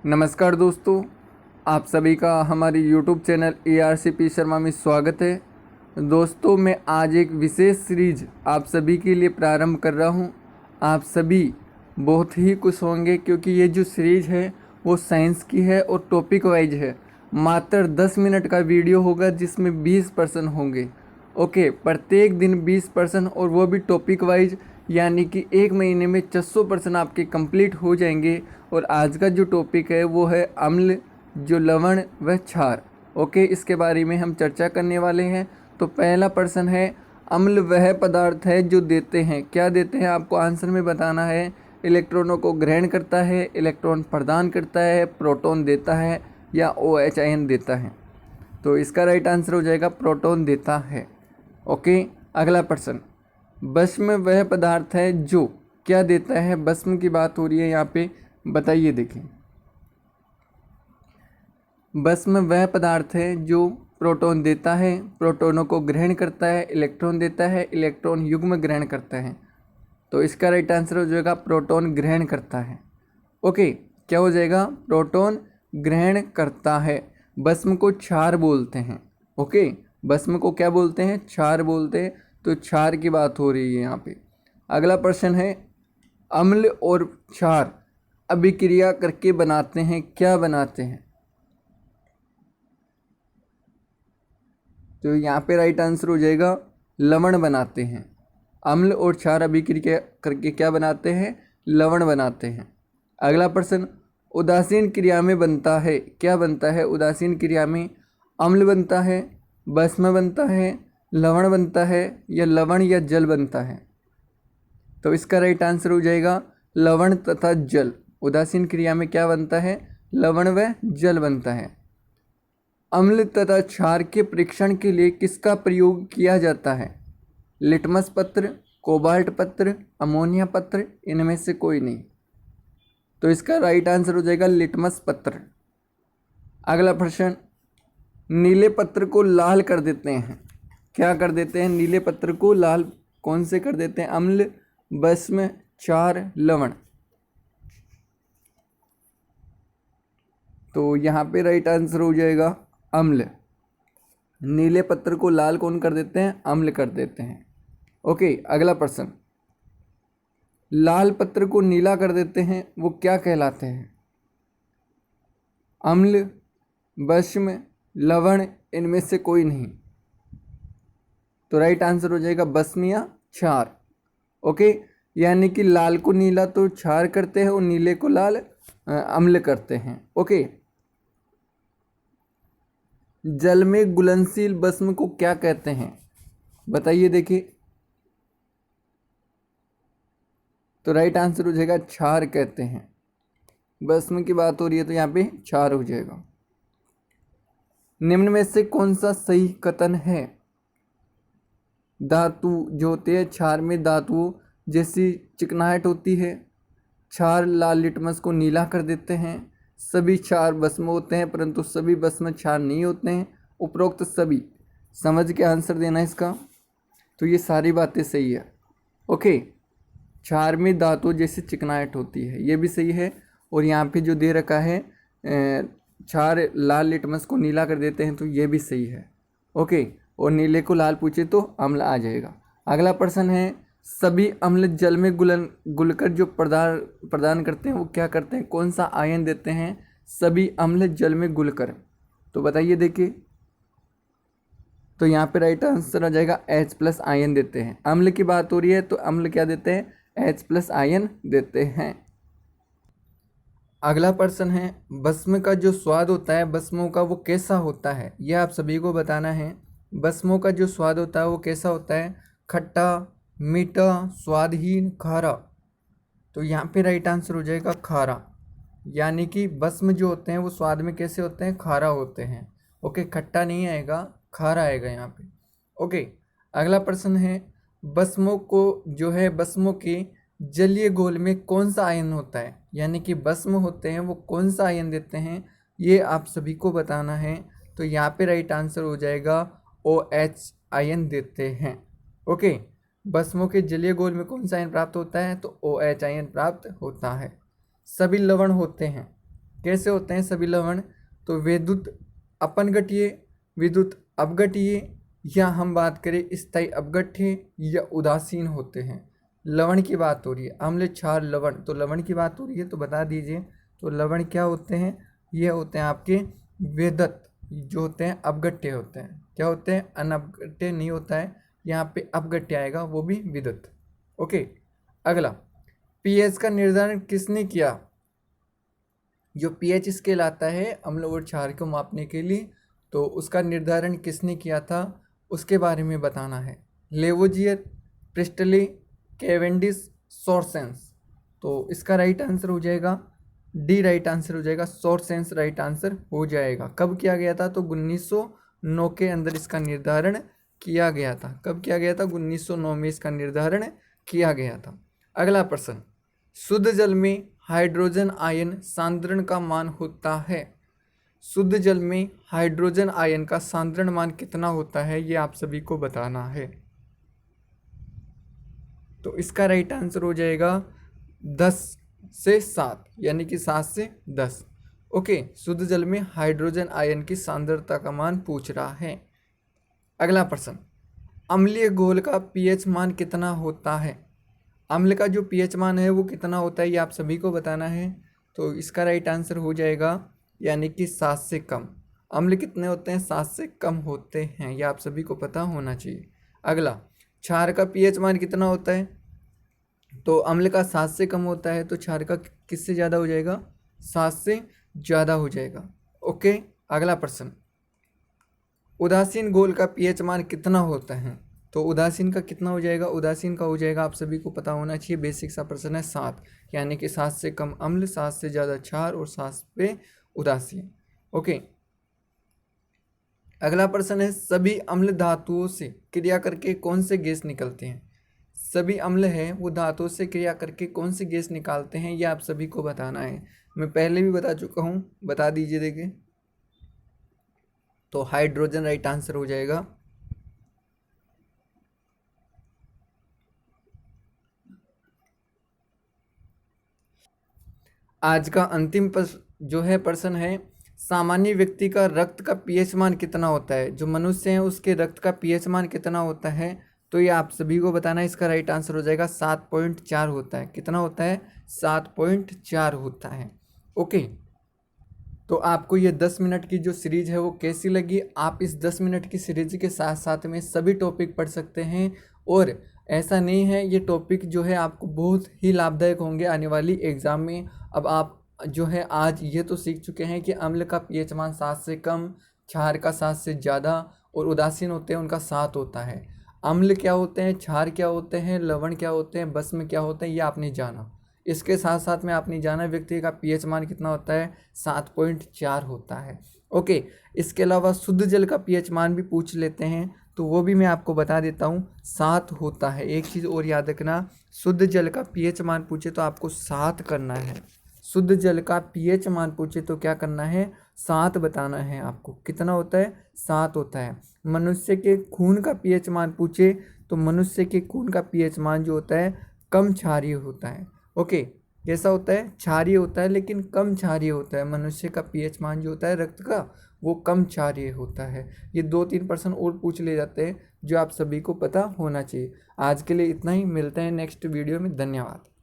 नमस्कार दोस्तों, आप सभी का हमारी YouTube चैनल ARCP शर्मा में स्वागत है। दोस्तों, मैं आज एक विशेष सीरीज आप सभी के लिए प्रारंभ कर रहा हूं। आप सभी बहुत ही खुश होंगे क्योंकि ये जो सीरीज है वो साइंस की है और टॉपिक वाइज है। मात्र 10 मिनट का वीडियो होगा जिसमें 20 पर्सन होंगे। ओके, प्रत्येक दिन 20 पर्सन और वो भी टॉपिक वाइज, यानी कि एक महीने में 600% आपके कंप्लीट हो जाएंगे। और आज का जो टॉपिक है वो है अम्ल, जो लवण व क्षार। ओके, इसके बारे में हम चर्चा करने वाले हैं। तो पहला प्रश्न है, अम्ल वह पदार्थ है जो देते हैं, क्या देते हैं आपको आंसर में बताना है। इलेक्ट्रॉनों को ग्रहण करता है, इलेक्ट्रॉन प्रदान करता है, प्रोटॉन देता है या OH आयन देता है। तो इसका राइट आंसर हो जाएगा प्रोटॉन देता है। ओके, अगला प्रश्न, भस्म वह पदार्थ है जो क्या देता है। भस्म की बात हो रही है यहाँ पे, बताइए। देखिए, भस्म वह पदार्थ है जो प्रोटॉन देता है, प्रोटॉनों को ग्रहण करता है, इलेक्ट्रॉन देता है, इलेक्ट्रॉन युग्म ग्रहण करता है। तो इसका राइट आंसर हो जाएगा प्रोटॉन ग्रहण करता है। ओके, क्या हो जाएगा, प्रोटॉन ग्रहण करता है। भस्म को क्षार बोलते हैं। ओके, भस्म को क्या बोलते हैं, क्षार बोलते हैं। तो क्षार की बात हो रही है यहाँ पे। अगला प्रश्न है, अम्ल और क्षार अभिक्रिया करके बनाते हैं, क्या बनाते हैं। तो यहाँ पे राइट आंसर हो जाएगा लवण बनाते हैं। अम्ल और क्षार अभिक्रिया करके क्या बनाते हैं, लवण बनाते हैं। अगला प्रश्न, उदासीन क्रिया में बनता है, क्या बनता है उदासीन क्रिया में। अम्ल बनता है, भस्म बनता है, लवण बनता है या लवण या जल बनता है। तो इसका राइट आंसर हो जाएगा लवण तथा जल। उदासीन क्रिया में क्या बनता है, लवण व जल बनता है। अम्ल तथा क्षार के परीक्षण के लिए किसका प्रयोग किया जाता है। लिटमस पत्र, कोबाल्ट पत्र, अमोनिया पत्र, इनमें से कोई नहीं। तो इसका राइट आंसर हो जाएगा लिटमस पत्र। अगला प्रश्न, नीले पत्र को लाल कर देते हैं, क्या कर देते हैं नीले पत्र को लाल, कौन से कर देते हैं, अम्ल, भस्म, क्षार, लवण। तो यहाँ पे राइट आंसर हो जाएगा अम्ल। नीले पत्र को लाल कौन कर देते हैं, अम्ल कर देते हैं। ओके, अगला प्रश्न, लाल पत्र को नीला कर देते हैं वो क्या कहलाते हैं। अम्ल, भस्म, लवण, इनमें से कोई नहीं। तो राइट आंसर हो जाएगा भस्म या क्षार। ओके, यानी कि लाल को नीला तो क्षार करते हैं और नीले को लाल अम्ल करते हैं। ओके, जल में घुलनशील भस्म को क्या कहते हैं, बताइए। देखिए, तो राइट आंसर हो जाएगा क्षार कहते हैं। भस्म की बात हो रही है तो यहाँ पे क्षार हो जाएगा। निम्न में से कौन सा सही कथन है। धातु जो होते हैं, क्षार में धातुओं जैसी चिकनाहट होती है। क्षार लाल लिटमस को नीला कर देते हैं। सभी क्षार भस्म होते हैं परंतु सभी भस्म क्षार नहीं होते हैं। उपरोक्त सभी, समझ के आंसर देना इसका। तो ये सारी बातें सही है। ओके, क्षार में धातु जैसी चिकनाहट होती है, ये भी सही है। और यहाँ पे जो दे रखा है क्षार लाल लिटमस को नीला कर देते हैं, तो ये भी सही है। ओके, और नीले को लाल पूछे तो अम्ल आ जाएगा। अगला प्रश्न है, सभी अम्ल जल में घुलकर जो प्रदान करते हैं वो क्या करते हैं, कौन सा आयन देते हैं सभी अम्ल जल में घुलकर। तो बताइए। देखिए, तो यहाँ पे राइट आंसर आ जाएगा H+ आयन देते हैं। अम्ल की बात हो रही है तो अम्ल क्या देते हैं, H+ आयन देते हैं। अगला प्रश्न है, भस्म का जो स्वाद होता है भस्मों का वो कैसा होता है, यह आप सभी को बताना है। भस्मों का जो स्वाद होता है वो कैसा होता है, खट्टा, मीठा, स्वादहीन, खारा। तो यहाँ पे राइट आंसर हो जाएगा खारा, यानी कि भस्म जो होते हैं वो स्वाद में कैसे होते हैं, खारा होते हैं। ओके, खट्टा नहीं आएगा, खारा आएगा यहाँ पे। ओके, अगला प्रश्न है, भस्मों को जो है भस्मों के जलीय घोल में कौन सा आयन होता है, यानी कि भस्म होते हैं वो कौन सा आयन देते हैं, ये आप सभी को बताना है। तो यहाँ पे राइट आंसर हो जाएगा OH आयन देते हैं। ओके, भस्मों के जलीय घोल में कौन सा आयन प्राप्त होता है, तो OH आयन प्राप्त होता है। सभी लवण होते हैं, कैसे होते हैं सभी लवण? तो विद्युत अपनगठीय, विद्युत अपघटीय, या हम बात करें स्थायी अपघट्य या उदासीन होते हैं। लवण की बात हो रही है, अम्ल क्षार लवण, तो लवण की बात हो रही है तो बता दीजिए। तो लवण क्या होते हैं? ये होते हैं आपके विद्युत, जो होते हैं अपघट्य होते हैं। क्या होते हैं? अनअपघट्य नहीं होता है, यहाँ पे अपघट्य आएगा, वो भी विद्युत। ओके, अगला, पीएच का निर्धारण किसने किया? जो पीएच स्केल आता है अम्ल और क्षार को मापने के लिए, तो उसका निर्धारण किसने किया था उसके बारे में बताना है। लेवोजियर, प्रिस्टले, कैवेंडिश, सोर्सेंस। तो इसका राइट आंसर हो जाएगा डी, राइट आंसर हो जाएगा, सोर्सेंस राइट आंसर हो जाएगा। कब किया गया था? तो 1909 के अंदर इसका निर्धारण किया गया था। कब किया गया था? 1909 में इसका निर्धारण किया गया था। अगला प्रश्न, शुद्ध जल में हाइड्रोजन आयन सांद्रण का मान होता है। शुद्ध जल में हाइड्रोजन आयन का सांद्रण मान कितना होता है, ये आप सभी को बताना है। तो इसका राइट आंसर हो जाएगा 10 से 7, यानी कि 7 से 10। ओके, शुद्ध जल में हाइड्रोजन आयन की सांद्रता का मान पूछ रहा है। अगला प्रश्न, अम्लीय घोल का पीएच मान कितना होता है? अम्ल का जो पीएच मान है वो कितना होता है, ये आप सभी को बताना है। तो इसका राइट आंसर हो जाएगा यानी कि 7 से कम। अम्ल कितने होते हैं? 7 से कम होते हैं, ये आप सभी को पता होना चाहिए। अगला, क्षार का पीएच मान कितना होता है? तो अम्ल का 7 से कम होता है, तो क्षार का किससे ज़्यादा हो जाएगा? 7 से ज़्यादा हो जाएगा। ओके, अगला प्रश्न, उदासीन घोल का पीएच मान कितना होता है? तो उदासीन का कितना हो जाएगा? उदासीन का हो जाएगा, आप सभी को पता होना चाहिए, बेसिक सा प्रश्न है, 7, यानी कि 7 से कम अम्ल, 7 से ज़्यादा क्षार और 7 पे उदासीन। ओके, अगला प्रश्न है, सभी अम्ल धातुओं से क्रिया करके कौन से गैस निकलते हैं? सभी अम्ल हैं वो धातुओं से क्रिया करके कौन से गैस निकालते हैं, ये आप सभी को बताना है। मैं पहले भी बता चुका हूँ, बता दीजिए। देखिए, तो हाइड्रोजन राइट आंसर हो जाएगा। आज का अंतिम जो है प्रश्न है, सामान्य व्यक्ति का रक्त का पीएच मान कितना होता है? जो मनुष्य है उसके रक्त का पीएच मान कितना होता है? तो ये आप सभी को बताना है। इसका राइट आंसर हो जाएगा 7.4 होता है। कितना होता है? 7.4 होता है। ओके, तो आपको ये 10 मिनट की जो सीरीज है वो कैसी लगी? आप इस 10 मिनट की सीरीज के साथ साथ में सभी टॉपिक पढ़ सकते हैं, और ऐसा नहीं है, ये टॉपिक जो है आपको बहुत ही लाभदायक होंगे आने वाली एग्ज़ाम में। अब आप जो है आज ये तो सीख चुके हैं कि अम्ल का पीएच मान 7 से कम, क्षार का 7 से ज़्यादा, और उदासीन होते हैं उनका 7 होता है। अम्ल क्या होते हैं, क्षार क्या होते हैं, लवण क्या होते हैं, भस्म क्या होते हैं, ये आपने जाना। इसके साथ साथ में आपने जाना व्यक्ति का पीएच मान कितना होता है? 7.4 होता है। ओके, इसके अलावा शुद्ध जल का पीएच मान भी पूछ लेते हैं, तो वो भी मैं आपको बता देता हूँ, 7 होता है। एक चीज़ और याद रखना, शुद्ध जल का पीएच मान पूछे तो आपको 7 करना है। शुद्ध जल का पीएच मान पूछे तो क्या करना है? 7 बताना है आपको। कितना होता है? 7 होता है। मनुष्य के खून का पीएच मान पूछे तो मनुष्य के खून का पीएच मान जो होता है कम क्षारीय होता है। ओके, कैसा होता है? क्षारीय होता है, लेकिन कम क्षारीय होता है। मनुष्य का पीएच मान जो होता है रक्त का, वो कम क्षारीय होता है। ये 2-3 प्रश्न और पूछ ले जाते हैं जो आप सभी को पता होना चाहिए। आज के लिए इतना ही, मिलते हैं नेक्स्ट वीडियो में। धन्यवाद।